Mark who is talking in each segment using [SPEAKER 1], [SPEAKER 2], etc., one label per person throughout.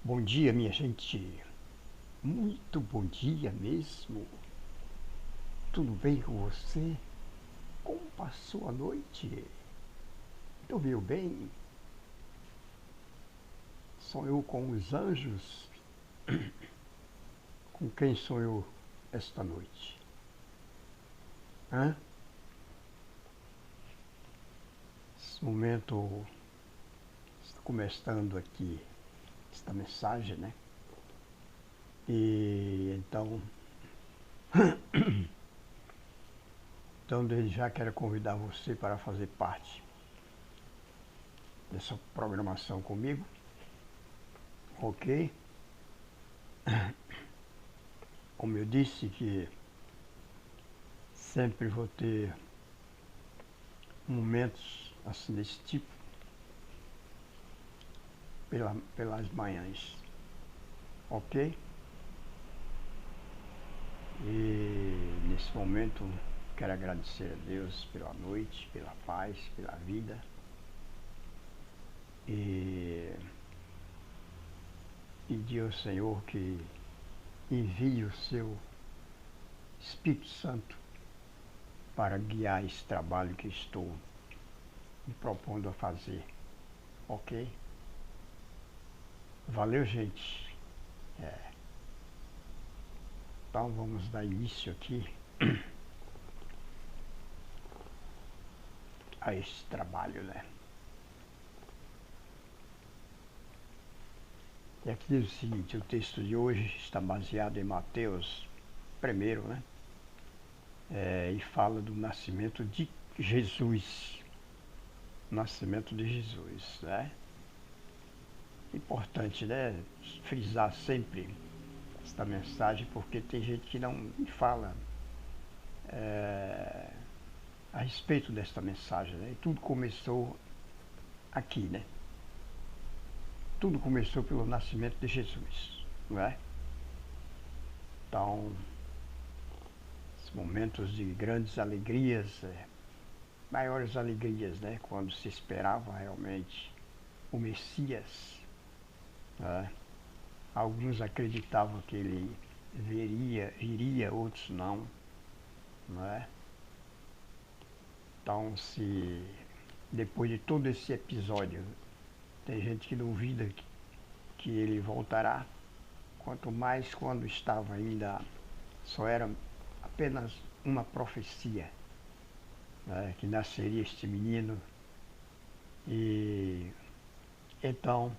[SPEAKER 1] Bom dia, minha gente. Muito bom dia mesmo. Tudo bem com você? Como passou a noite? Dormiu bem? Sonhou com os anjos? Com quem sonhou esta noite? Hã? Esse momento está começando aqui esta mensagem, né? E então desde já quero convidar você para fazer parte dessa programação comigo, ok? Como eu disse que sempre vou ter momentos assim desse tipo pelas manhãs, ok? E nesse momento quero agradecer a Deus pela noite, pela paz, pela vida e pedir ao Senhor que envie o seu Espírito Santo para guiar esse trabalho que estou me propondo a fazer, ok? Valeu, gente. Então vamos dar início aqui a esse trabalho, né? E aqui diz o seguinte: o texto de hoje está baseado em Mateus 1, né? E fala do nascimento de Jesus. Nascimento de Jesus, né? Importante, né? Frisar sempre esta mensagem, porque tem gente que não fala a respeito desta mensagem, né? E tudo começou aqui, né? Tudo começou pelo nascimento de Jesus, não é? Então, esses momentos de grandes alegrias, maiores alegrias, né? Quando se esperava realmente o Messias, né? Alguns acreditavam que ele viria, outros não, não é? Então, se depois de todo esse episódio, tem gente que duvida que ele voltará, quanto mais quando estava ainda, só era apenas uma profecia, né, que nasceria este menino. E então,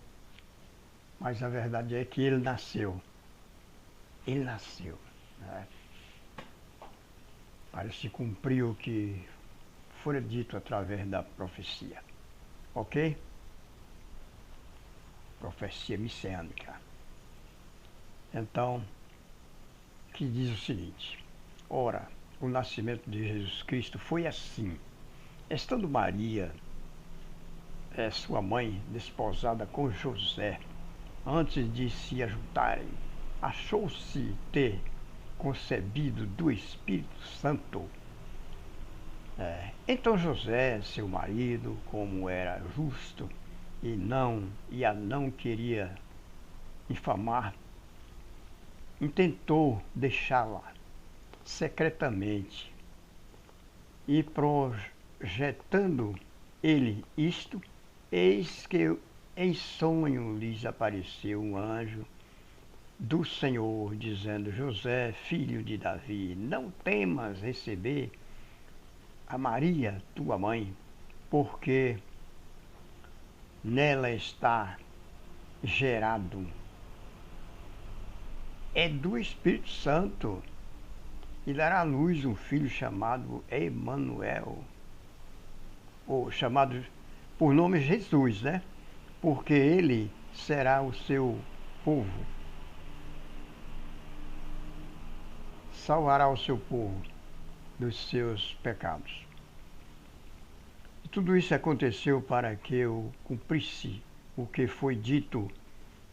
[SPEAKER 1] mas a verdade é que ele nasceu. Ele nasceu, né? Para se cumprir o que foi dito através da profecia, ok? Profecia messiânica. Então, que diz o seguinte: ora, o nascimento de Jesus Cristo foi assim. Estando Maria, sua mãe, desposada com José, antes de se ajuntarem, achou-se ter concebido do Espírito Santo. Então José, seu marido, como era justo e a não queria infamar, intentou deixá-la secretamente. E projetando ele isto, eis que em sonho lhes apareceu um anjo do Senhor, dizendo: José, filho de Davi, não temas receber a Maria, tua mãe, porque nela está gerado, é do Espírito Santo, e dará à luz um filho chamado Emanuel, ou chamado por nome Jesus, né? Porque ele será o seu povo, salvará o seu povo dos seus pecados. E tudo isso aconteceu para que eu cumprisse o que foi dito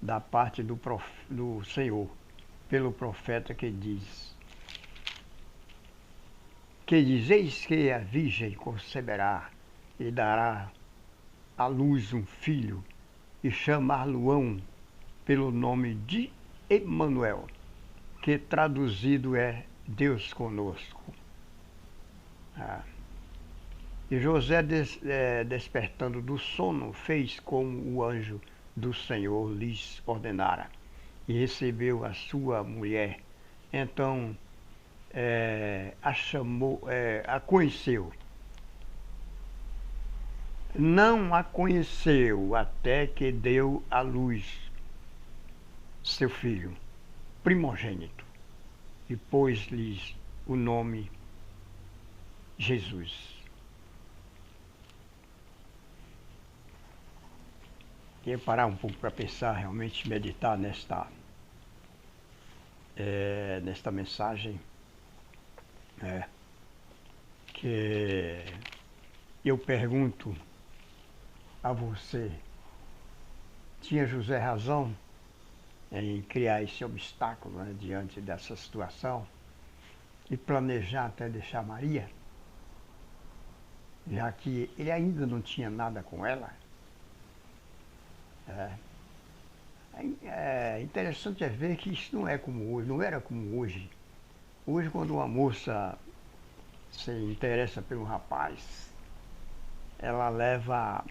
[SPEAKER 1] da parte do Senhor, pelo profeta que diz: eis que a virgem conceberá e dará à luz um filho, e chamar-lo-ão pelo nome de Emanuel, que traduzido é Deus conosco. Ah. E José, despertando do sono, fez como o anjo do Senhor lhes ordenara, e recebeu a sua mulher. Então a conheceu. Não a conheceu até que deu à luz seu filho primogênito, e pôs-lhes o nome Jesus. Queria parar um pouco para pensar, realmente meditar nesta mensagem, que eu pergunto a você: tinha José razão em criar esse obstáculo, né, diante dessa situação e planejar até deixar Maria, já que ele ainda não tinha nada com ela? Interessante ver que isso não é como hoje, não era como hoje. Hoje, quando uma moça se interessa pelo rapaz, ela leva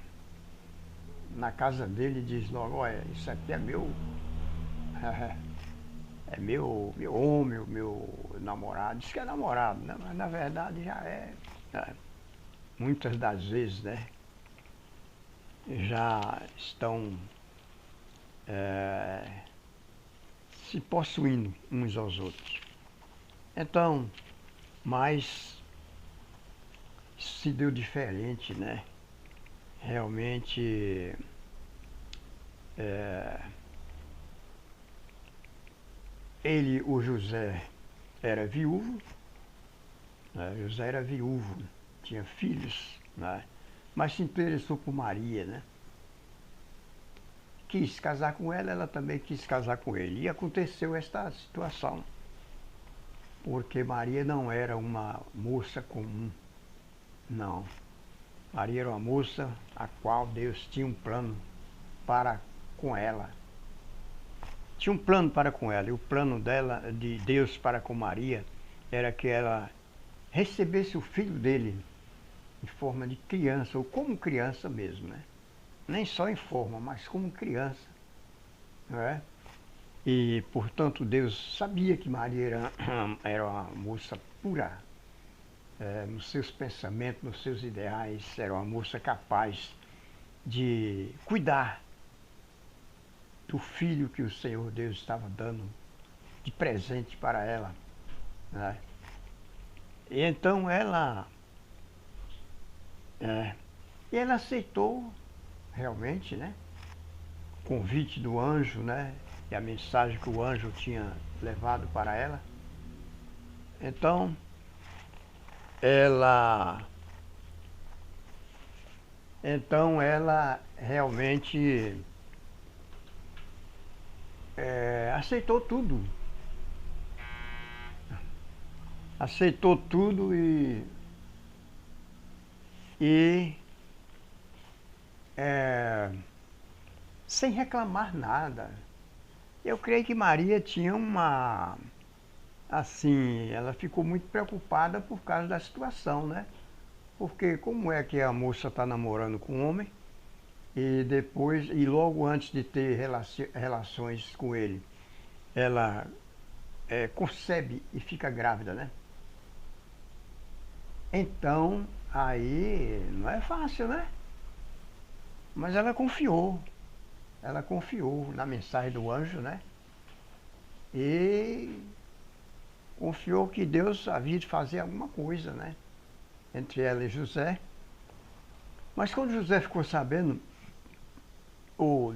[SPEAKER 1] na casa dele e diz logo: olha, isso aqui é meu, meu homem, meu namorado. Diz que é namorado, né? Mas na verdade já é. Muitas das vezes, né, já estão se possuindo uns aos outros. Então, mas se deu diferente, né? Realmente o José era viúvo, né? José era viúvo, tinha filhos, né? Mas se interessou por Maria, né? Quis casar com ela, ela também quis casar com ele. E aconteceu esta situação, porque Maria não era uma moça comum, não. Maria era uma moça a qual Deus tinha um plano para com ela. Tinha um plano para com ela, e o plano dela, de Deus para com Maria, era que ela recebesse o filho dele em forma de criança, ou como criança mesmo, né? Nem só em forma, mas como criança, não é? E, portanto, Deus sabia que Maria era uma moça pura, nos seus pensamentos, nos seus ideais, era uma moça capaz de cuidar do filho que o Senhor Deus estava dando de presente para ela, né? E então ela aceitou realmente, né, o convite do anjo, né, e a mensagem que o anjo tinha levado para ela. Então ela realmente aceitou tudo. Aceitou tudo e sem reclamar nada. Eu creio que Maria tinha ela ficou muito preocupada por causa da situação, né? Porque como é que a moça está namorando com um homem e depois, e logo antes de ter relações com ele, ela concebe e fica grávida, né? Então, aí não é fácil, né? Mas ela confiou na mensagem do anjo, né? E confiou que Deus havia de fazer alguma coisa, né? Entre ela e José. Mas quando José ficou sabendo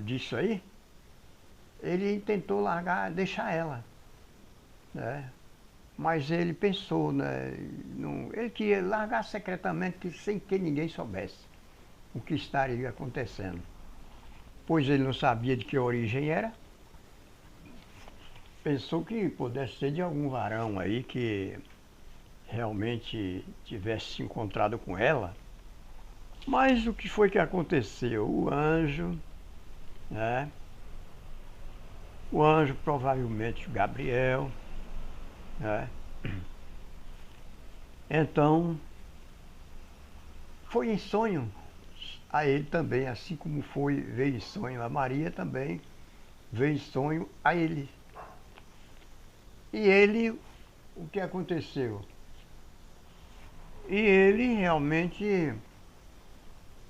[SPEAKER 1] disso aí, ele tentou deixar ela, né? Mas ele pensou, né? Ele queria largar secretamente, sem que ninguém soubesse o que estaria acontecendo. Pois ele não sabia de que origem era. Pensou que pudesse ser de algum varão aí que realmente tivesse se encontrado com ela. Mas o que foi que aconteceu? O anjo, né, O anjo, provavelmente Gabriel, né? Então, foi em sonho a ele também, assim como veio em sonho a Maria também, veio em sonho a ele. E ele, o que aconteceu? E ele realmente,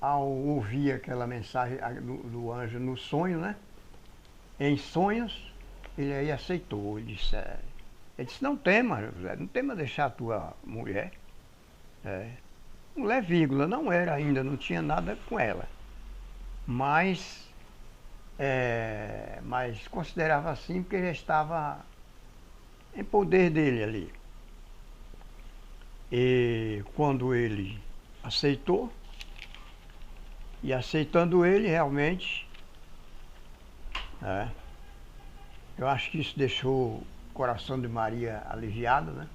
[SPEAKER 1] ao ouvir aquela mensagem do anjo no sonho, né? Em sonhos, ele aí aceitou. Ele disse, não tema, José, não tema deixar a tua mulher. É, mulher, vírgula, não era ainda, não tinha nada com ela. Mas considerava assim porque já estava em poder dele ali. E quando ele aceitou, e aceitando ele realmente, né, eu acho que isso deixou o coração de Maria aliviado, né?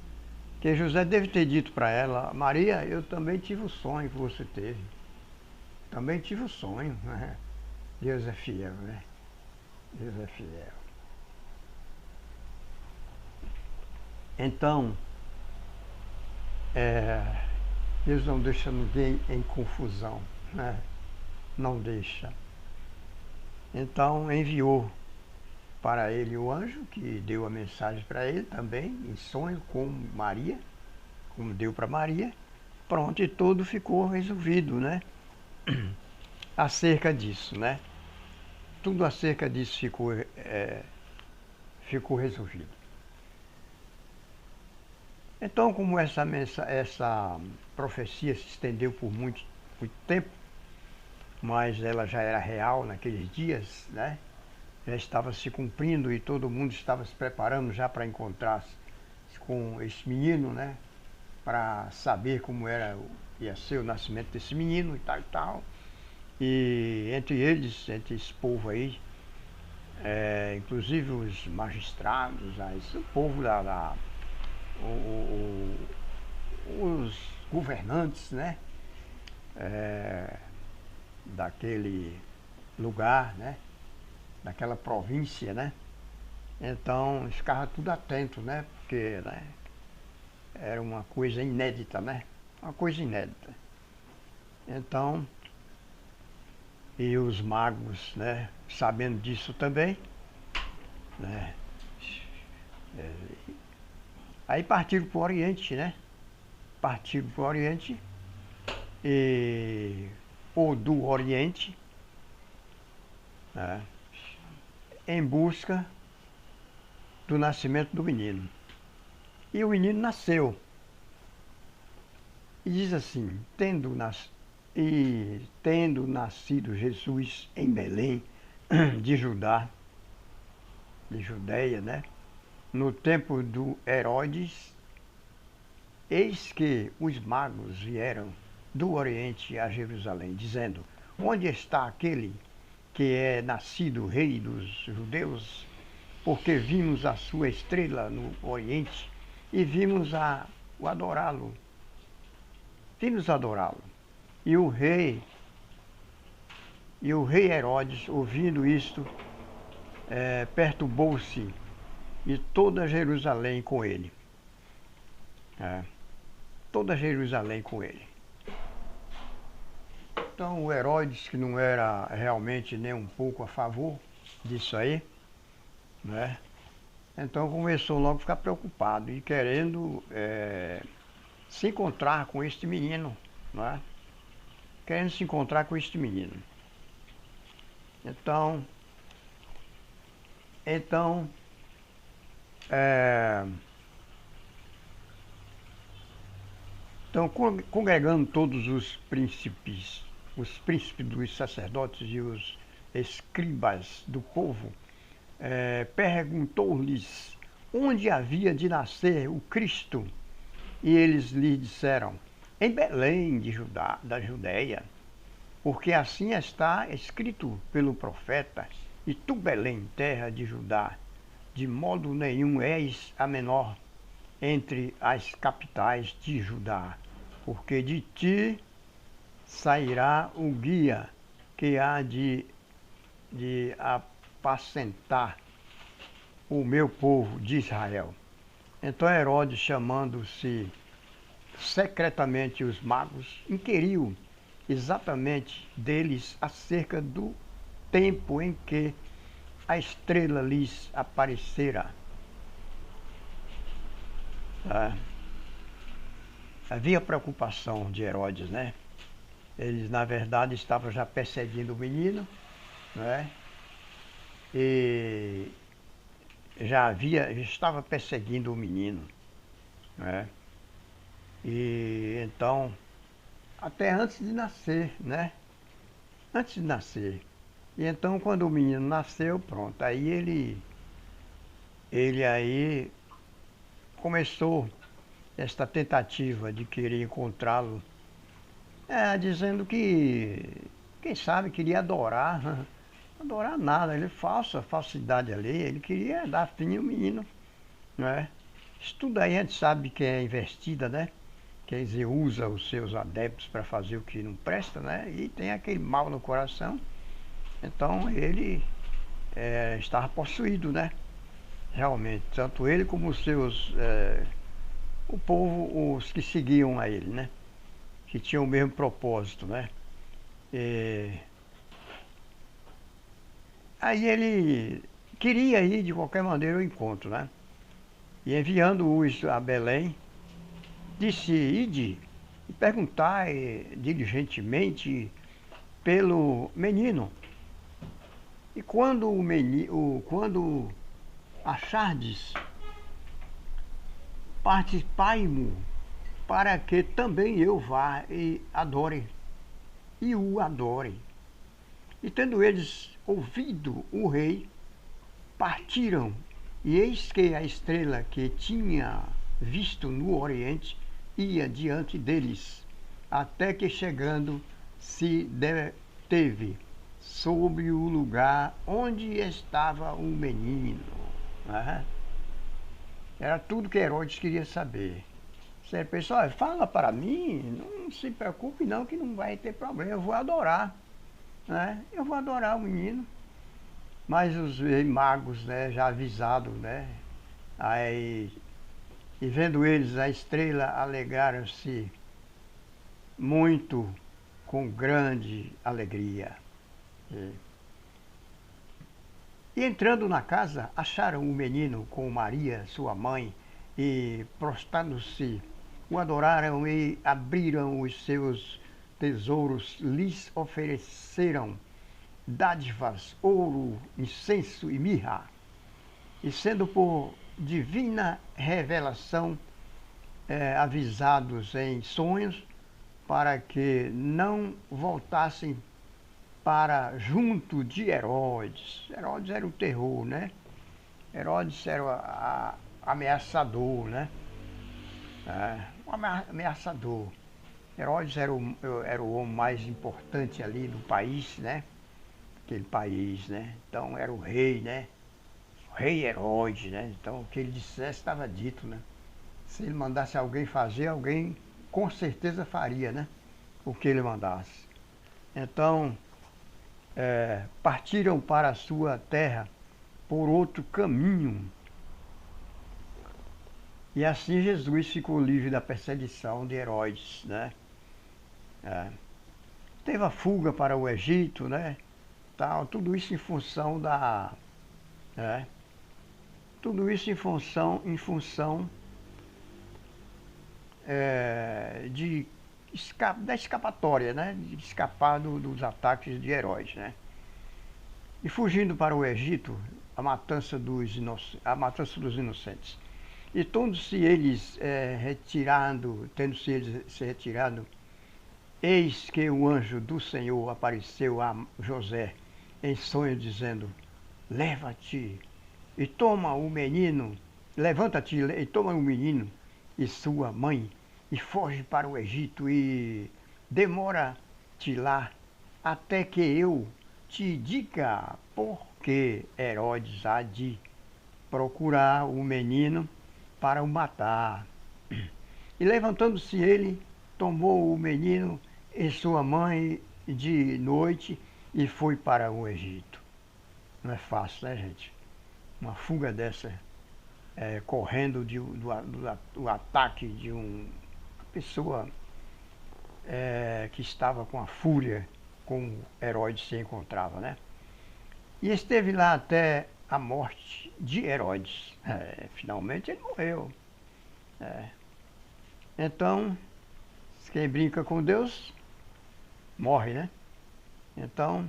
[SPEAKER 1] Que José deve ter dito para ela, Maria, eu também tive o sonho que você teve. Também tive o sonho, né? Deus é fiel, né? Deus é fiel. Então, Deus não deixa ninguém em confusão, né? Não deixa. Então enviou para ele o anjo, que deu a mensagem para ele também, em sonho, com Maria, como deu para Maria. Pronto, e tudo ficou resolvido, né? Acerca disso, né? Tudo acerca disso ficou resolvido. Então, como essa profecia se estendeu por muito tempo, mas ela já era real naqueles dias, né? Já estava se cumprindo e todo mundo estava se preparando já para encontrar-se com esse menino, né? Para saber como ia ser o nascimento desse menino e tal e tal. E entre eles, entre esse povo aí, inclusive os magistrados, o povo os governantes, né? Daquele lugar, né? Daquela província, né? Então ficava tudo atento, né? Porque, né, era uma coisa inédita, né? Uma coisa inédita. Então, e os magos, né, sabendo disso também, né? Aí partiram para o Oriente, né? Partiram para o Oriente ou do Oriente, né, em busca do nascimento do menino. E o menino nasceu. E diz assim, tendo nascido Jesus em Belém, de Judá, de Judeia, né? No tempo do Herodes, eis que os magos vieram do Oriente a Jerusalém, dizendo, onde está aquele que é nascido rei dos judeus? Porque vimos a sua estrela no Oriente e o adorá-lo. Vimos adorá-lo. E o rei Herodes, ouvindo isto, perturbou-se e toda Jerusalém com ele. Toda Jerusalém com ele. Então o Herodes, que não era realmente nem um pouco a favor disso aí, né? Então começou logo a ficar preocupado e querendo se encontrar com este menino, né? Querendo se encontrar com este menino. Então, congregando todos os príncipes dos sacerdotes e os escribas do povo, perguntou-lhes onde havia de nascer o Cristo. E eles lhe disseram, em Belém da Judéia, porque assim está escrito pelo profeta, e tu, Belém, terra de Judá, de modo nenhum és a menor entre as capitais de Judá, porque de ti sairá o guia que há de apacentar o meu povo de Israel. Então Herodes, chamando-se secretamente os magos, inquiriu exatamente deles acerca do tempo em que a estrela lhes aparecera. Ah, havia preocupação de Herodes, né? Eles, na verdade, estavam já perseguindo o menino, né? E já estava perseguindo o menino, né? E então, até antes de nascer, né? Antes de nascer. E então, quando o menino nasceu, pronto, aí ele aí começou esta tentativa de querer encontrá-lo, dizendo que, quem sabe, queria adorar. Adorar nada, ele falsidade ali, ele queria dar fim ao menino, né? Isso tudo aí a gente sabe que é investida, né? Quer dizer, usa os seus adeptos para fazer o que não presta, né? E tem aquele mal no coração. Então ele estava possuído, né? Realmente, tanto ele como os seus, o povo, os que seguiam a ele, né? Que tinham o mesmo propósito, né? E aí ele queria ir de qualquer maneira ao encontro, né? E enviando-os a Belém, disse: Ide e perguntai diligentemente pelo menino. E quando achardes, participai-mo, para que também eu vá e adore, e o adore. E tendo eles ouvido o rei, partiram, e eis que a estrela que tinha visto no oriente ia diante deles, até que chegando se deteve sobre o lugar onde estava o menino. Né? Era tudo que Herodes queria saber. Você pessoal, fala para mim, não se preocupe não, que não vai ter problema, eu vou adorar. Né? Eu vou adorar o menino. Mas os magos, né, já avisados, né, aí, e vendo eles a estrela, alegraram-se muito, com grande alegria. E entrando na casa, acharam o menino com Maria, sua mãe, e prostrando-se, o adoraram e abriram os seus tesouros, lhes ofereceram dádivas, ouro, incenso e mirra. E sendo por divina revelação avisados em sonhos, para que não voltassem para junto de Herodes. Herodes era o terror, né? Herodes era ameaçador, né? Um ameaçador. Herodes era o homem mais importante ali do país, né? Aquele país, né? Então era o rei, né? O rei Herodes, né? Então o que ele dissesse estava dito, né? Se ele mandasse alguém fazer, alguém com certeza faria, né? O que ele mandasse. Então, partiram para a sua terra por outro caminho. E assim Jesus ficou livre da perseguição de Herodes, né? Teve a fuga para o Egito, né? Tal, tudo isso em função da... tudo isso em função da escapatória, né? De escapar dos ataques de Herodes, né? E fugindo para o Egito, a matança dos inocentes. E tendo-se eles se retirado, eis que o anjo do Senhor apareceu a José em sonho, dizendo: leva-te e toma o menino, levanta-te e toma o menino e sua mãe, e foge para o Egito, e demora-te lá até que eu te diga, porque Herodes há de procurar o menino para o matar. E levantando-se ele, tomou o menino e sua mãe de noite e foi para o Egito. Não é fácil, né, gente? uma fuga dessa, correndo do ataque de uma pessoa que estava com a fúria com o Herodes se encontrava, né? E esteve lá até a morte de Herodes. Finalmente ele morreu. Então, quem brinca com Deus, morre, né? Então,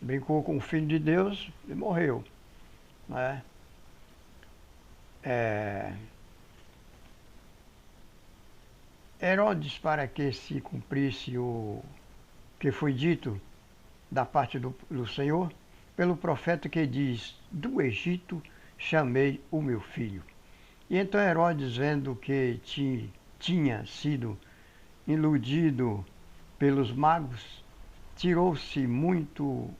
[SPEAKER 1] brincou com o Filho de Deus e morreu. Né? Herodes, para que se cumprisse o que foi dito da parte do Senhor, pelo profeta que diz, do Egito chamei o meu filho. E então Herodes, vendo que tinha sido iludido pelos magos, irou-se muito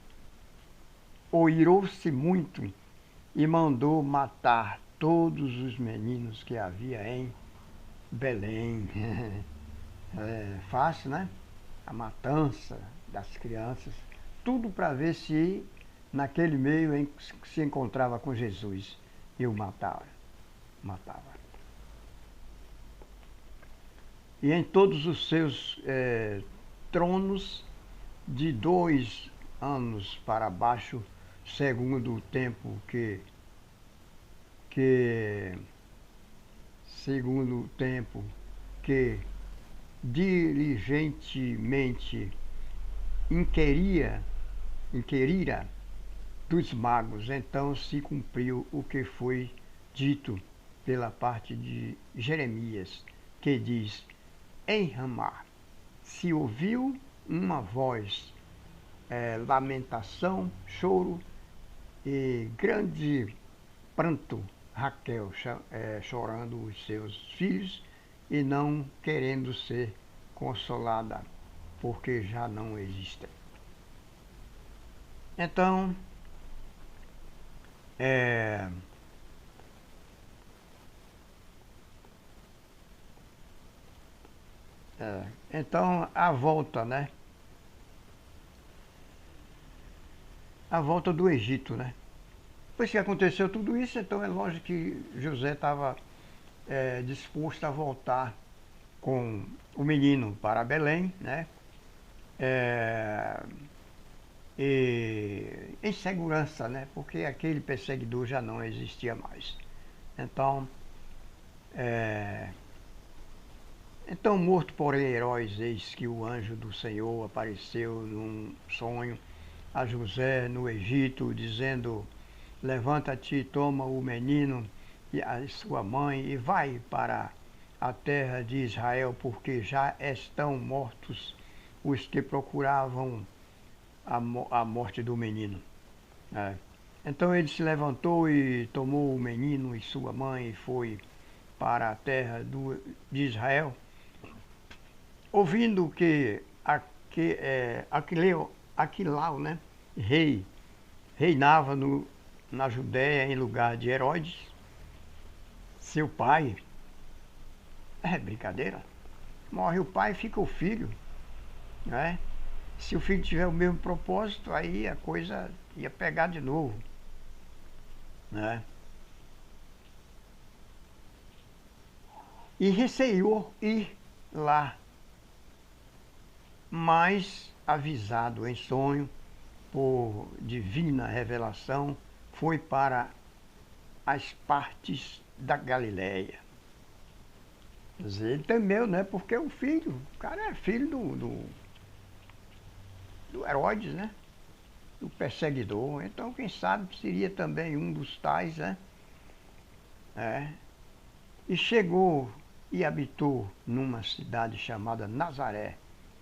[SPEAKER 1] e mandou matar todos os meninos que havia em Belém. Fácil, né? A matança das crianças, tudo para ver se naquele meio se encontrava com Jesus e o matava. E em todos os seus tronos, de 2 anos para baixo, segundo o tempo que diligentemente inquirira dos magos, então se cumpriu o que foi dito pela parte de Jeremias, que diz, em Ramá se ouviu uma voz, lamentação, choro e grande pranto, Raquel chorando os seus filhos e não querendo ser consolada, porque já não existem. Então, então a volta, né? A volta do Egito, né? Depois que aconteceu tudo isso, então é lógico que José estava disposto a voltar com o menino para Belém, né? E em segurança, né? Porque aquele perseguidor já não existia mais. Então morto por Herodes, eis que o anjo do Senhor apareceu num sonho a José no Egito, dizendo, levanta-te, toma o menino e a sua mãe e vai para a terra de Israel, porque já estão mortos os que procuravam a morte do menino. Então ele se levantou e tomou o menino e sua mãe e foi para a terra de Israel, ouvindo que Aquilau, né, reinava na Judéia em lugar de Herodes, seu pai. É brincadeira. Morre o pai, fica o filho, né? Se o filho tiver o mesmo propósito, aí a coisa ia pegar de novo, né? E receou ir lá, mas avisado em sonho por divina revelação, foi para as partes da Galileia. Quer dizer, ele temeu, né? Porque o cara é filho do Herodes, né? Do perseguidor. Então, quem sabe seria também um dos tais, né? E chegou e habitou numa cidade chamada Nazaré,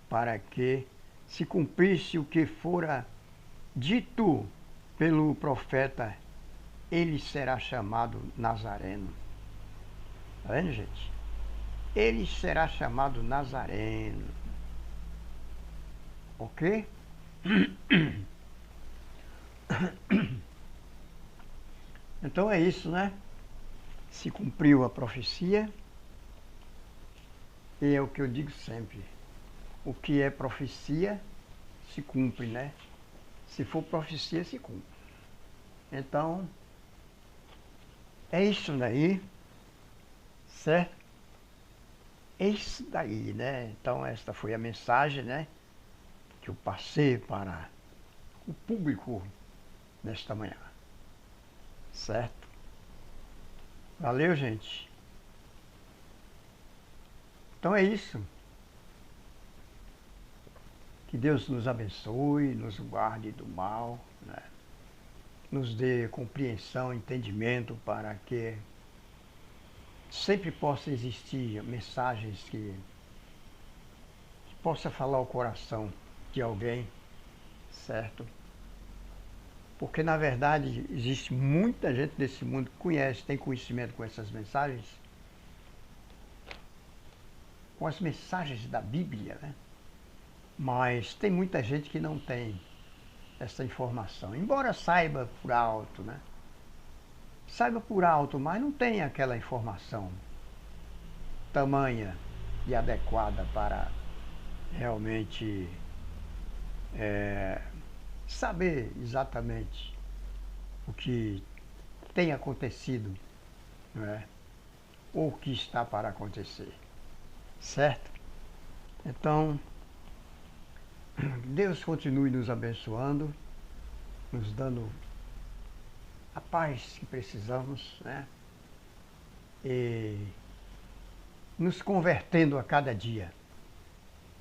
[SPEAKER 1] para que se cumprisse o que fora dito pelo profeta, ele será chamado Nazareno. Está vendo, gente? Ele será chamado Nazareno. Ok? Então é isso, né? Se cumpriu a profecia. E é o que eu digo sempre. O que é profecia, se cumpre, né? Se for profecia, se cumpre. Então, É isso daí, certo? É isso daí, né? Então esta foi a mensagem, né, que eu passei para o público nesta manhã, certo? Valeu, gente. Então é isso. Que Deus nos abençoe, nos guarde do mal, né? Nos dê compreensão, entendimento para que sempre possa existir mensagens que possa falar o coração de alguém, certo? Porque na verdade existe muita gente desse mundo que conhece, tem conhecimento com essas mensagens, com as mensagens da Bíblia, né? Mas tem muita gente que não tem essa informação, embora saiba por alto, né? Saiba por alto, mas não tem aquela informação tamanha e adequada para realmente saber exatamente o que tem acontecido, não é? Ou o que está para acontecer, certo? Então, Deus continue nos abençoando, nos dando a paz que precisamos, né? E nos convertendo a cada dia.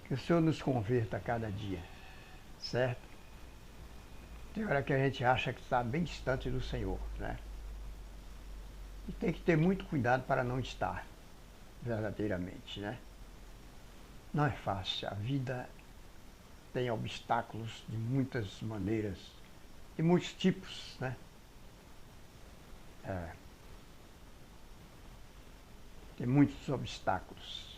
[SPEAKER 1] Que o Senhor nos converta a cada dia, certo? Tem hora que a gente acha que está bem distante do Senhor, né? E tem que ter muito cuidado para não estar, verdadeiramente, né? Não é fácil. A vida tem obstáculos de muitas maneiras, de muitos tipos, né? Tem muitos obstáculos.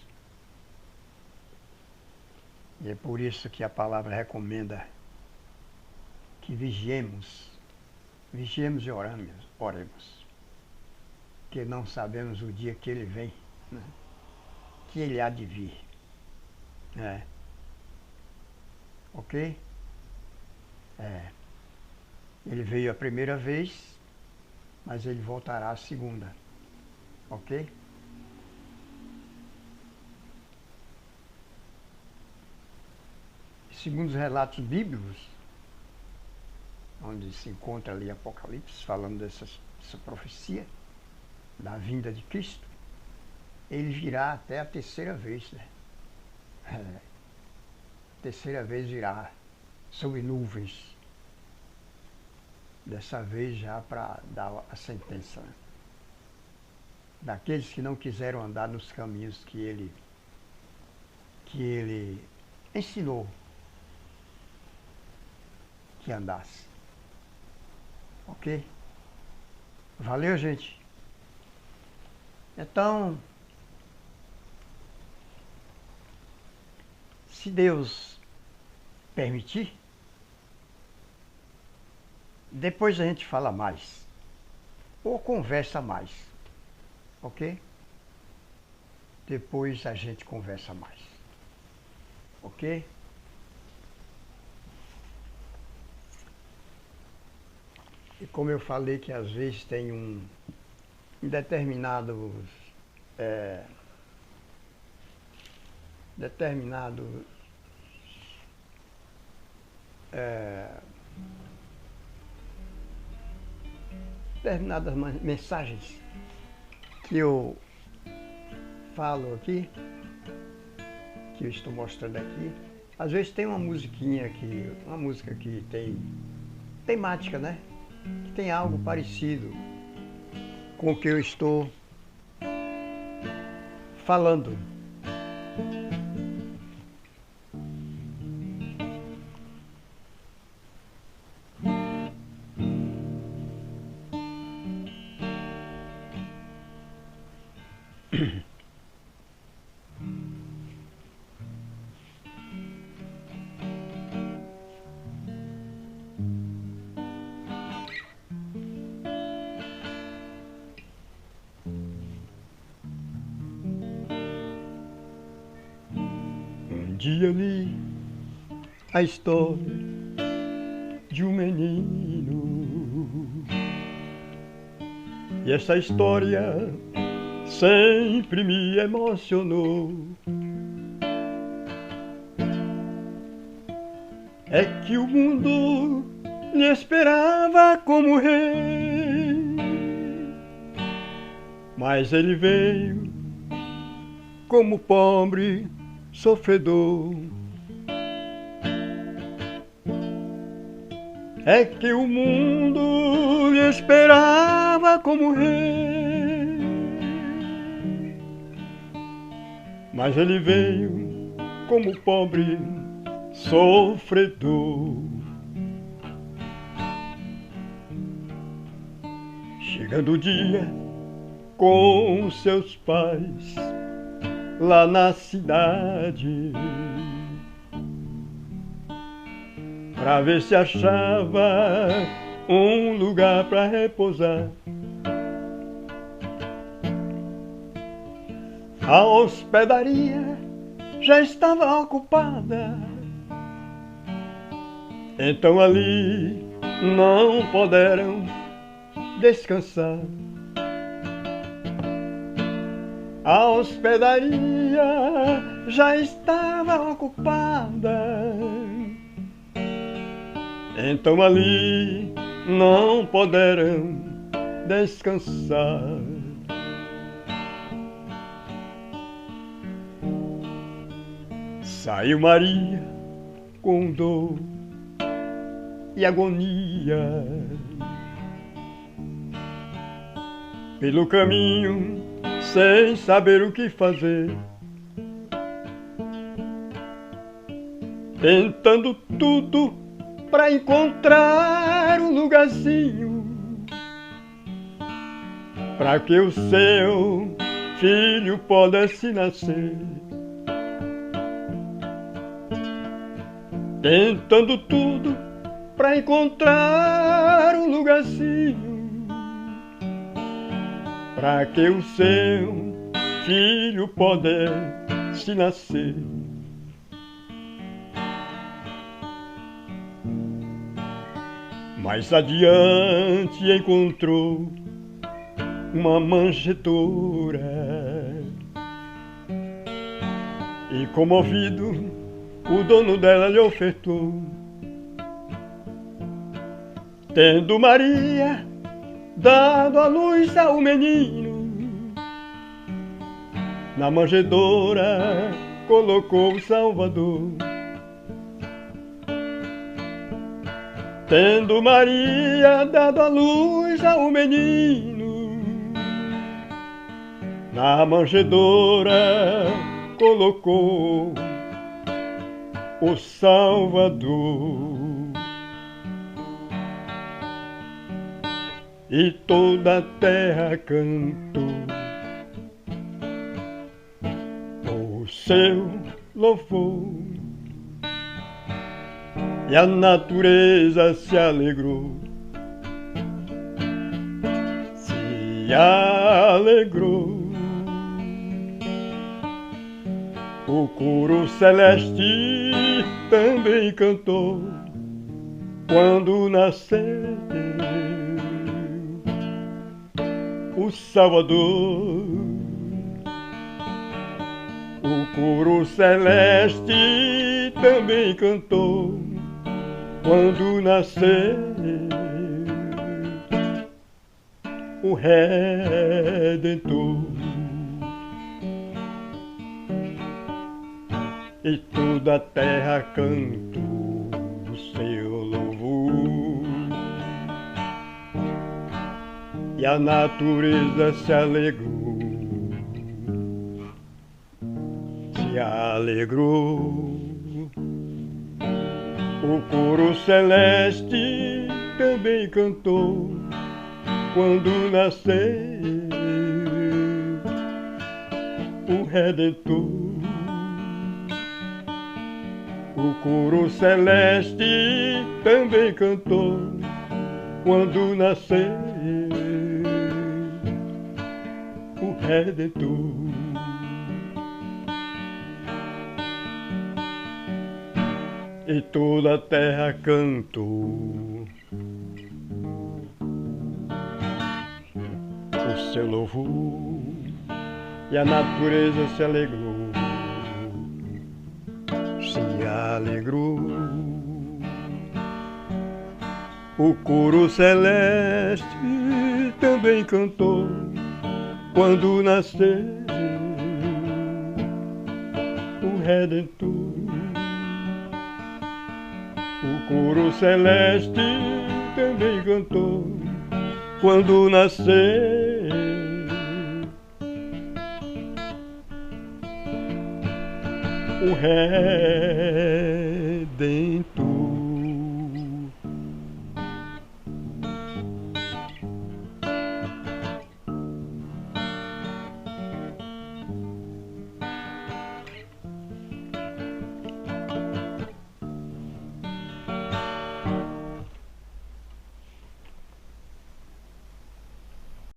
[SPEAKER 1] E é por isso que a palavra recomenda que vigiemos e oremos, que não sabemos o dia que ele vem, né? Que ele há de vir, né? Ok? Ele veio a primeira vez, mas ele voltará a segunda, ok? Segundo os relatos bíblicos, onde se encontra ali Apocalipse, falando dessa profecia da vinda de Cristo, ele virá até a terceira vez, né? Terceira vez virá sobre nuvens. Dessa vez já para dar a sentença, né? Daqueles que não quiseram andar nos caminhos que ele ensinou que andasse. Ok? Valeu, gente? Então, se Deus permitir, depois a gente fala mais. Ou conversa mais. Ok? Depois a gente conversa mais. Ok? E como eu falei que às vezes tem em determinados é, é, determinadas mensagens que eu falo aqui, que eu estou mostrando aqui, às vezes tem uma musiquinha aqui, uma música que tem temática, né? Que tem algo parecido com o que eu estou falando. Um dia li a história de um menino E essa história sempre me emocionou. É que o mundo lhe esperava como rei, mas ele veio como pobre sofredor. É que o mundo lhe esperava como rei, mas ele veio como pobre sofredor. Chegando o dia com seus pais lá na cidade, pra ver se achava um lugar pra repousar. A hospedaria já estava ocupada, então ali não puderam descansar. A hospedaria já estava ocupada, então ali não puderam descansar. Saiu Maria com dor e agonia pelo caminho, sem saber o que fazer, tentando tudo para encontrar um lugarzinho para que o seu filho pudesse nascer. Tentando tudo para encontrar um lugarzinho para que o seu filho pudesse nascer. Mais adiante encontrou uma manjedoura e, comovido, o dono dela lhe ofertou. Tendo Maria dado a luz ao menino, na manjedoura colocou o Salvador. Tendo Maria dado a luz ao menino, na manjedoura colocou o Salvador. E toda a terra cantou o seu louvor, e a natureza se alegrou, se alegrou. O coro celeste também cantou quando nasceu o Salvador. O coro celeste também cantou quando nasceu o Redentor. E toda a terra cantou o seu louvor, e a natureza se alegrou, se alegrou. O coro celeste também cantou quando nasceu o Redentor. O coro celeste também cantou quando nasceu o Redentor. E toda a terra cantou o seu louvor, e a natureza se alegrou, se alegrou. O coro celeste também cantou quando nasceu o Redentor. O coro celeste também cantou quando nasceu o Redentor.